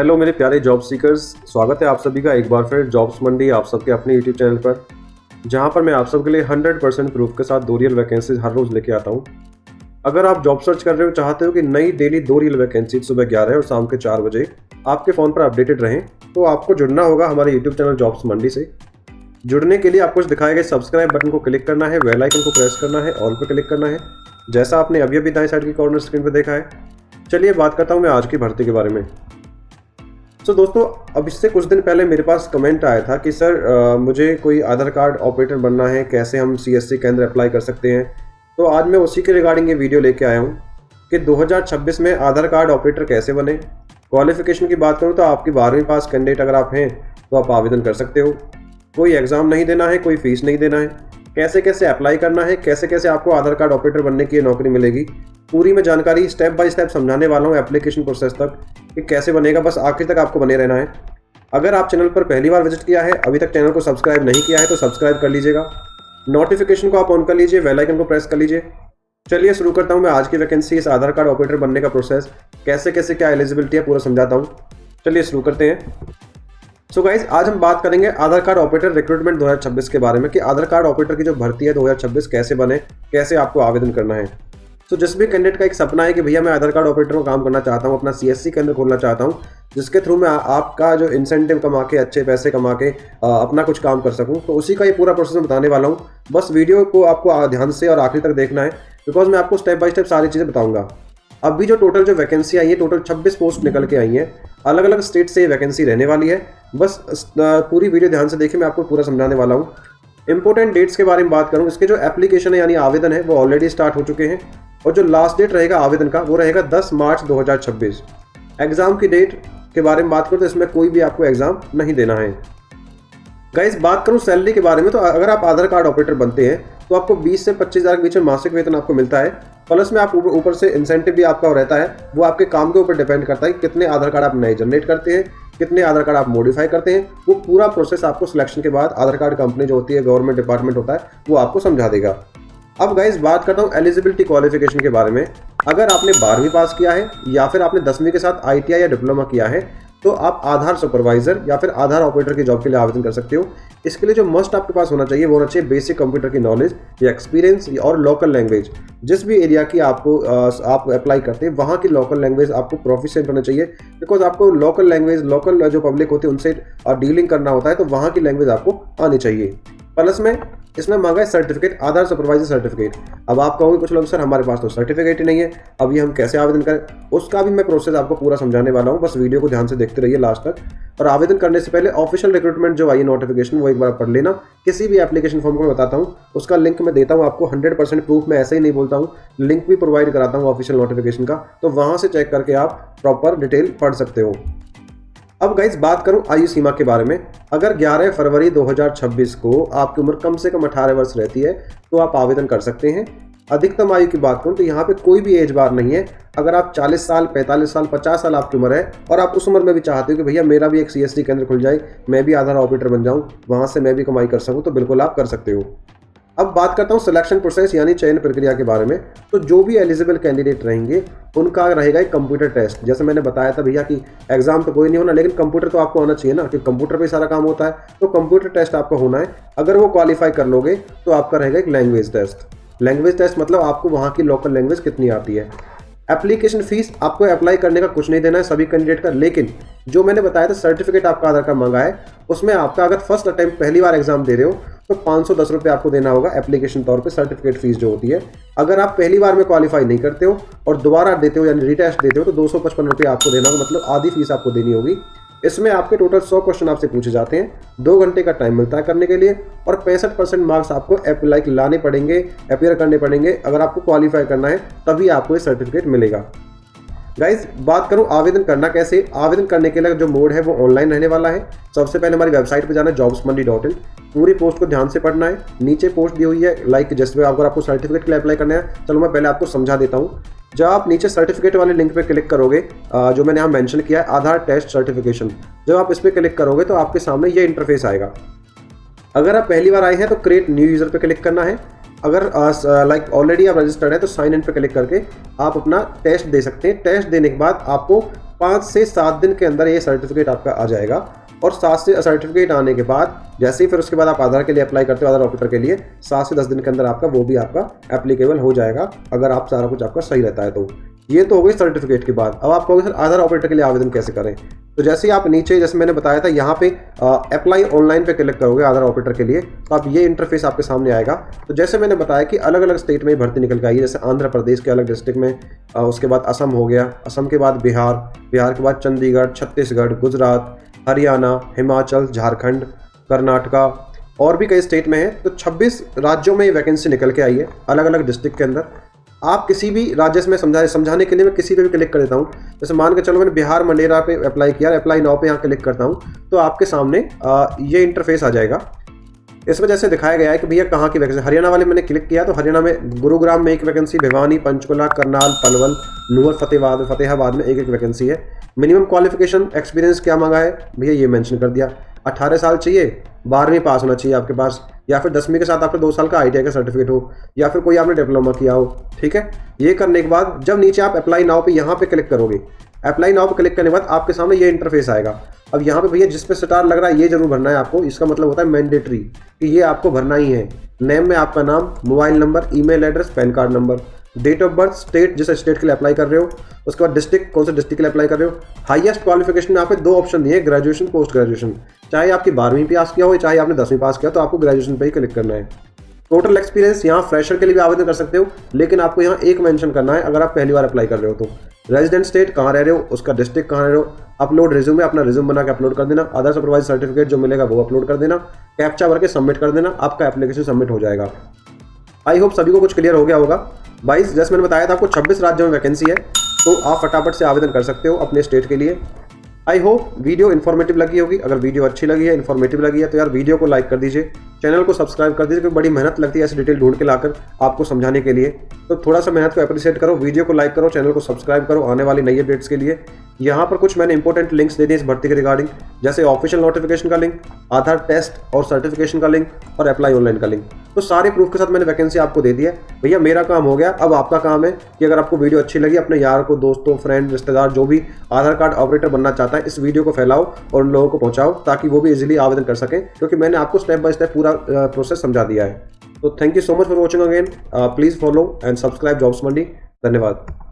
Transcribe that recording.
Hello मेरे प्यारे job seekers, स्वागत है आप सभी का एक बार फिर जॉब्स मंडी आप सबके अपने यूट्यूब चैनल पर, जहां पर मैं आप सबके लिए 100% प्रूफ के साथ 2 रियल वैकेंसीज हर रोज़ लेके आता हूं। अगर आप जॉब सर्च कर रहे हो, चाहते हो कि नई डेली 2 रियल वैकेंसीज सुबह 11 और शाम के 4 बजे आपके फ़ोन पर अपडेटेड रहें, तो आपको जुड़ना होगा हमारे यूट्यूब चैनल जॉब्स मंडी से। जुड़ने के लिए आपको दिखाए गए सब्सक्राइब बटन को क्लिक करना है, बेल आइकन को प्रेस करना है, ऑल पर क्लिक करना है, जैसा आपने अभी अभी दाएं साइड की कॉर्नर स्क्रीन पर देखा है। चलिए बात करता हूँ मैं आज की भर्ती के बारे में। दोस्तों, अब इससे कुछ दिन पहले मेरे पास कमेंट आया था कि सर मुझे कोई आधार कार्ड ऑपरेटर बनना है, कैसे हम सीएससी के अंदर अप्लाई कर सकते हैं। तो आज मैं उसी के रिगार्डिंग ये वीडियो लेके आया हूँ कि 2026 में आधार कार्ड ऑपरेटर कैसे बने। क्वालिफिकेशन की बात करूँ तो आपकी 12वीं पास कैंडिडेट अगर आप हैं तो आप आवेदन कर सकते हो। कोई एग्ज़ाम नहीं देना है, कोई फीस नहीं देना है। कैसे कैसे अप्लाई करना है, कैसे कैसे आपको आधार कार्ड ऑपरेटर बनने की नौकरी मिलेगी, पूरी मैं जानकारी स्टेप बाय स्टेप समझाने वाला हूँ एप्लीकेशन प्रोसेस तक कि कैसे बनेगा। बस आखिर तक आपको बने रहना है। अगर आप चैनल पर पहली बार विजिट किया है, अभी तक चैनल को सब्सक्राइब नहीं किया है तो सब्सक्राइब कर लीजिएगा, नोटिफिकेशन को आप ऑन कर लीजिए, बेल आइकन को प्रेस कर लीजिए। चलिए शुरू करता हूँ मैं आज की वैकेंसी, इस आधार कार्ड ऑपरेटर बनने का प्रोसेस, कैसे कैसे क्या एलिजिबिलिटी है पूरा समझाता हूँ। चलिए शुरू करते हैं। सो गाइज, आज हम बात करेंगे आधार कार्ड ऑपरेटर रिक्रूटमेंट 2026 के बारे में कि आधार कार्ड ऑपरेटर की जो भर्ती है 2026 कैसे बने, कैसे आपको आवेदन करना है। तो जिस भी कैंडिडेट का एक सपना है कि भैया मैं आधार कार्ड ऑपरेटर में काम करना चाहता हूँ, अपना सीएससी के अंदर खोलना चाहता हूँ, जिसके थ्रू मैं आपका जो इंसेंटिव कमा के, अच्छे पैसे कमा के अपना कुछ काम कर सकूँ, तो उसी का ये पूरा प्रोसेस मैं बताने वाला हूँ। बस वीडियो को आपको ध्यान से और आखिर तक देखना है, बिकॉज मैं आपको स्टेप बाय स्टेप सारी चीज़ें बताऊँगा। अभी जो टोटल जो वैकेंसी आई है, टोटल 26 पोस्ट निकल के आई हैं, अलग अलग स्टेट से ये वैकेंसी रहने वाली है। बस पूरी वीडियो ध्यान से देखिए, मैं आपको पूरा समझाने वाला हूँ। इंपॉर्टेंट डेट्स के बारे में बात करूँ, इसके जो एप्लीकेशन है यानी आवेदन है वो ऑलरेडी स्टार्ट हो चुके हैं, और जो लास्ट डेट रहेगा आवेदन का वो रहेगा 10 मार्च 2026। एग्जाम की डेट के बारे में बात करूँ तो इसमें कोई भी आपको एग्जाम नहीं देना है। गाइस, बात करूँ सैलरी के बारे में, तो अगर आप आधार कार्ड ऑपरेटर बनते हैं तो आपको 20 से 25 हज़ार के बीच में मासिक वेतन आपको मिलता है। प्लस में आप ऊपर से इंसेंटिव भी आपका रहता है, वो आपके काम के ऊपर डिपेंड करता है कि कितने आधार कार्ड आप नए जनरेट करते हैं, कितने आधार कार्ड आप मॉडिफाई करते हैं। वो पूरा प्रोसेस आपको सिलेक्शन के बाद आधार कार्ड कंपनी जो होती है, गवर्नमेंट डिपार्टमेंट होता है, वो आपको समझा देगा। अब गाइस, बात करता हूँ एलिजिबिलिटी क्वालिफिकेशन के बारे में। अगर आपने 12वीं पास किया है या फिर आपने 10वीं के साथ ITI या डिप्लोमा किया है तो आप आधार सुपरवाइजर या फिर आधार ऑपरेटर की जॉब के लिए आवेदन कर सकते हो। इसके लिए जो मस्ट आपके पास होना चाहिए वो होना चाहिए बेसिक कंप्यूटर की नॉलेज या एक्सपीरियंस और लोकल लैंग्वेज। जिस भी एरिया की आप अप्लाई करते हैं वहाँ की लोकल लैंग्वेज आपको प्रोफिशिएंट होना चाहिए, बिकॉज आपको लोकल लैंग्वेज, लोकल जो पब्लिक होती है उनसे डीलिंग करना होता है, तो वहाँ की लैंग्वेज आपको आनी चाहिए। प्लस में इसमें मांगा है सर्टिफिकेट, आधार सुपरवाइजर सर्टिफिकेट। अब आप कहोगे कुछ लोग, सर हमारे पास तो सर्टिफिकेट ही नहीं है, अब ये हम कैसे आवेदन करें। उसका भी मैं प्रोसेस आपको पूरा समझाने वाला हूँ, बस वीडियो को ध्यान से देखते रहिए लास्ट तक। और आवेदन करने से पहले ऑफिशियल रिक्रूटमेंट जो आई है नोटिफिकेशन, वो एक बार पढ़ लेना। किसी भी एप्लीकेशन फॉर्म को मैं बताता हूँ, उसका लिंक मैं देता हूँ आपको। 100% प्रूफ मैं ऐसे ही नहीं बोलता हूँ, लिंक भी प्रोवाइड कराता हूँ ऑफिशियल नोटिफिकेशन का, तो वहाँ से चेक करके आप प्रॉपर डिटेल पढ़ सकते हो। अब गाइस, बात करूं आयु सीमा के बारे में। अगर 11 फरवरी 2026 को आपकी उम्र कम से कम 18 वर्ष रहती है तो आप आवेदन कर सकते हैं। अधिकतम आयु की बात करूं तो यहाँ पे कोई भी एज बार नहीं है। अगर आप 40 साल, 45 साल, 50 साल आपकी उम्र है और आप उस उम्र में भी चाहते हो कि भैया मेरा भी एक CSC केंद्र खुल जाए, मैं भी आधार ऑपरेटर बन जाऊँ, वहाँ से मैं भी कमाई कर सकूँ, तो बिल्कुल आप कर सकते हो। अब बात करता हूँ सिलेक्शन प्रोसेस यानी चयन प्रक्रिया के बारे में। तो जो भी एलिजिबल कैंडिडेट रहेंगे उनका रहेगा एक कंप्यूटर टेस्ट। जैसे मैंने बताया था भैया कि एग्जाम तो कोई नहीं होना, लेकिन कंप्यूटर तो आपको आना चाहिए ना, कि कंप्यूटर पे सारा काम होता है, तो कंप्यूटर टेस्ट आपका होना है। अगर वो क्वालिफाई कर लोगे तो आपका रहेगा एक लैंग्वेज टेस्ट। लैंग्वेज टेस्ट मतलब आपको वहाँ की लोकल लैंग्वेज कितनी आती है। एप्लीकेशन फीस आपको अप्लाई करने का कुछ नहीं देना है सभी कैंडिडेट का, लेकिन जो मैंने बताया था सर्टिफिकेट आपका आधार कार्ड मांगा है, उसमें आपका अगर फर्स्ट अटेम्प्ट पहली बार एग्जाम दे रहे हो तो 510 रुपये आपको देना होगा एप्लीकेशन तौर पे, सर्टिफिकेट फीस जो होती है। अगर आप पहली बार में क्वालिफाई नहीं करते हो और दोबारा देते हो यानी रीटेस्ट देते हो तो 255 रुपये आपको देना होगा, मतलब आधी फीस आपको देनी होगी। इसमें आपके टोटल 100 क्वेश्चन आपसे पूछे जाते हैं, 2 घंटे का टाइम मिलता है करने के लिए, और 65% मार्क्स आपको लाने पड़ेंगे, अपियर करने पड़ेंगे। अगर आपको क्वालिफाई करना है तभी आपको ये सर्टिफिकेट मिलेगा। गाइज, बात करूं आवेदन करना कैसे। आवेदन करने के लिए जो मोड है वो ऑनलाइन रहने वाला है। सबसे पहले हमारी वेबसाइट पे जाना है jobsmandi.in। पूरी पोस्ट को ध्यान से पढ़ना है, नीचे पोस्ट दी हुई है लाइक जैसे अगर आपको सर्टिफिकेट के लिए अप्लाई करना है। चलो मैं पहले आपको समझा देता हूँ। जब आप नीचे सर्टिफिकेट वाले लिंक पे क्लिक करोगे, जो मैंने यहाँ मेंशन किया है आधार टेस्ट सर्टिफिकेशन, जब आप इस पर क्लिक करोगे तो आपके सामने ये इंटरफेस आएगा। अगर आप पहली बार आए हैं तो क्रिएट न्यू यूज़र पे क्लिक करना है। अगर ऑलरेडी आप रजिस्टर्ड है तो साइन इन पे क्लिक करके आप अपना टेस्ट दे सकते हैं। टेस्ट देने के बाद आपको 5 से 7 दिन के अंदर ये सर्टिफिकेट आपका आ जाएगा। और 7 से सर्टिफिकेट आने के बाद जैसे ही फिर उसके बाद आप आधार के लिए अप्लाई करते हो, आधार ऑपरेटर के लिए, 7 से 10 दिन के अंदर आपका वो भी आपका एप्लीकेबल हो जाएगा, अगर आप सारा कुछ आपका सही रहता है तो। ये तो हो गई सर्टिफिकेट की बात। अब आप कहोगे सर आधार ऑपरेटर के लिए आवेदन कैसे करें? तो जैसे ही आप नीचे, जैसे मैंने बताया था, यहाँ पे अप्लाई ऑनलाइन पे क्लिक करोगे आधार ऑपरेटर के लिए, तो आप ये इंटरफेस आपके सामने आएगा। तो जैसे मैंने बताया कि अलग अलग स्टेट में भर्ती निकल के आई है, जैसे आंध्र प्रदेश के अलग डिस्ट्रिक्ट में, उसके बाद असम हो गया, असम के बाद बिहार, बिहार के बाद चंडीगढ़, छत्तीसगढ़, गुजरात, हरियाणा, हिमाचल, झारखंड, कर्नाटका और भी कई स्टेट में है। तो 26 राज्यों में ये वैकेंसी निकल के आई है अलग अलग डिस्ट्रिक्ट के अंदर। आप किसी भी राज्य में समझाने के लिए मैं किसी पे भी क्लिक कर देता हूँ। जैसे मान के चलो मैंने बिहार मंडेरा पे अप्लाई किया, अप्लाई नाउ पे यहाँ क्लिक करता हूँ, तो आपके सामने ये इंटरफेस आ जाएगा। इसमें जैसे दिखाया गया है कि भैया कहाँ की वैकेंसी। हरियाणा वाले मैंने क्लिक किया तो हरियाणा में गुरुग्राम में एक वैकेंसी, भिवानी, पंचकुला, करनाल, पलवल, नुअर, फतेहाबाद में एक वैकेंसी है। मिनिमम क्वालिफिकेशन एक्सपीरियंस क्या मांगा है भैया, ये मेंशन कर दिया। 18 साल चाहिए, 12वीं पास होना चाहिए आपके पास, या फिर 10वीं के साथ आपका 2 साल का आईटीआई का सर्टिफिकेट हो, या फिर कोई आपने डिप्लोमा किया हो। ठीक है, ये करने के बाद जब नीचे आप अप्लाई नाउ पे यहाँ पे क्लिक करोगे, अप्लाई नाउ पे क्लिक करने के बाद आपके सामने ये इंटरफेस आएगा। अब यहाँ पे भैया जिस पे स्टार लग रहा है ये जरूर भरना है आपको। इसका मतलब होता है मैंडेटरी कि ये आपको भरना ही है। नेम में आपका नाम, mobile number, email address, PAN card number, date of birth, state जिस स्टेट के लिए अप्लाई कर रहे हो, उसके बाद डिस्ट्रिक्ट कौन से डिस्ट्रिक्ट के लिए अप्लाई कर रहे हो। हाईएस्ट क्वालिफिकेशन में यहाँ पे 2 ऑप्शन दिए, ग्रेजुएशन, पोस्ट ग्रेजुएशन। चाहे आपकी 12वीं पास किया हो, चाहे आपने 10वीं पास किया, तो आपको ग्रेजुएशन पे ही क्लिक करना है। टोटल एक्सपीरियंस यहाँ फ्रेशर के लिए भी आवेदन कर सकते हो, लेकिन आपको यहाँ एक मेंशन करना है अगर आप पहली बार अप्लाई कर रहे हो तो। रेजिडेंट स्टेट कहाँ रह रहे हो, उसका डिस्ट्रिक्ट कहाँ रह रहे हो, अपलोड रिज्यूमे, अपना रिज्यूम बना के अपलोड कर देना, आधार सुपरवाइजर सर्टिफिकेट जो मिलेगा वो अपलोड कर देना, कैप्चा भर के सबमिट कर देना, आपका एप्लीकेशन सबमिट हो जाएगा। आई होप सभी को कुछ क्लियर हो गया होगा। 22 जैसे मैंने बताया था आपको 26 राज्यों में वैकेंसी है, तो आप फटाफट से आवेदन कर सकते हो अपने स्टेट के लिए। आई होप वीडियो इन्फॉर्मेटिव लगी होगी। अगर वीडियो अच्छी लगी है, इन्फॉर्मेटिव लगी है, तो यार वीडियो को लाइक कर दीजिए, चैनल को सब्सक्राइब कर दीजिए, क्योंकि बड़ी मेहनत लगती है ऐसे डिटेल ढूंढ के लाकर आपको समझाने के लिए। तो थोड़ा सा मेहनत को अप्रिशिएट करो, वीडियो को लाइक करो, चैनल को सब्सक्राइब करो आने वाली नई अपडेट्स के लिए। यहाँ पर कुछ मैंने इंपॉर्टेंट लिंक्स दे दिए इस भर्ती के रिगार्डिंग, जैसे ऑफिशियल नोटिफिकेशन का लिंक, आधार टेस्ट और सर्टिफिकेशन का लिंक और अप्लाई ऑनलाइन का लिंक। तो सारे प्रूफ के साथ मैंने वैकेंसी आपको दे दी है। भैया मेरा काम हो गया, अब आपका काम है कि अगर आपको वीडियो अच्छी लगी, अपने यार को, दोस्तों, फ्रेंड, रिश्तेदार जो भी आधार कार्ड ऑपरेटर बनना चाहता है, इस वीडियो को फैलाओ और उन लोगों को पहुंचाओ, ताकि वो भी इजीली आवेदन कर सकें, क्योंकि मैंने आपको स्टेप बाय स्टेप पूरा प्रोसेस समझा दिया है। तो thank you so much for watching again. Please follow and subscribe jobs Mandi. धन्यवाद।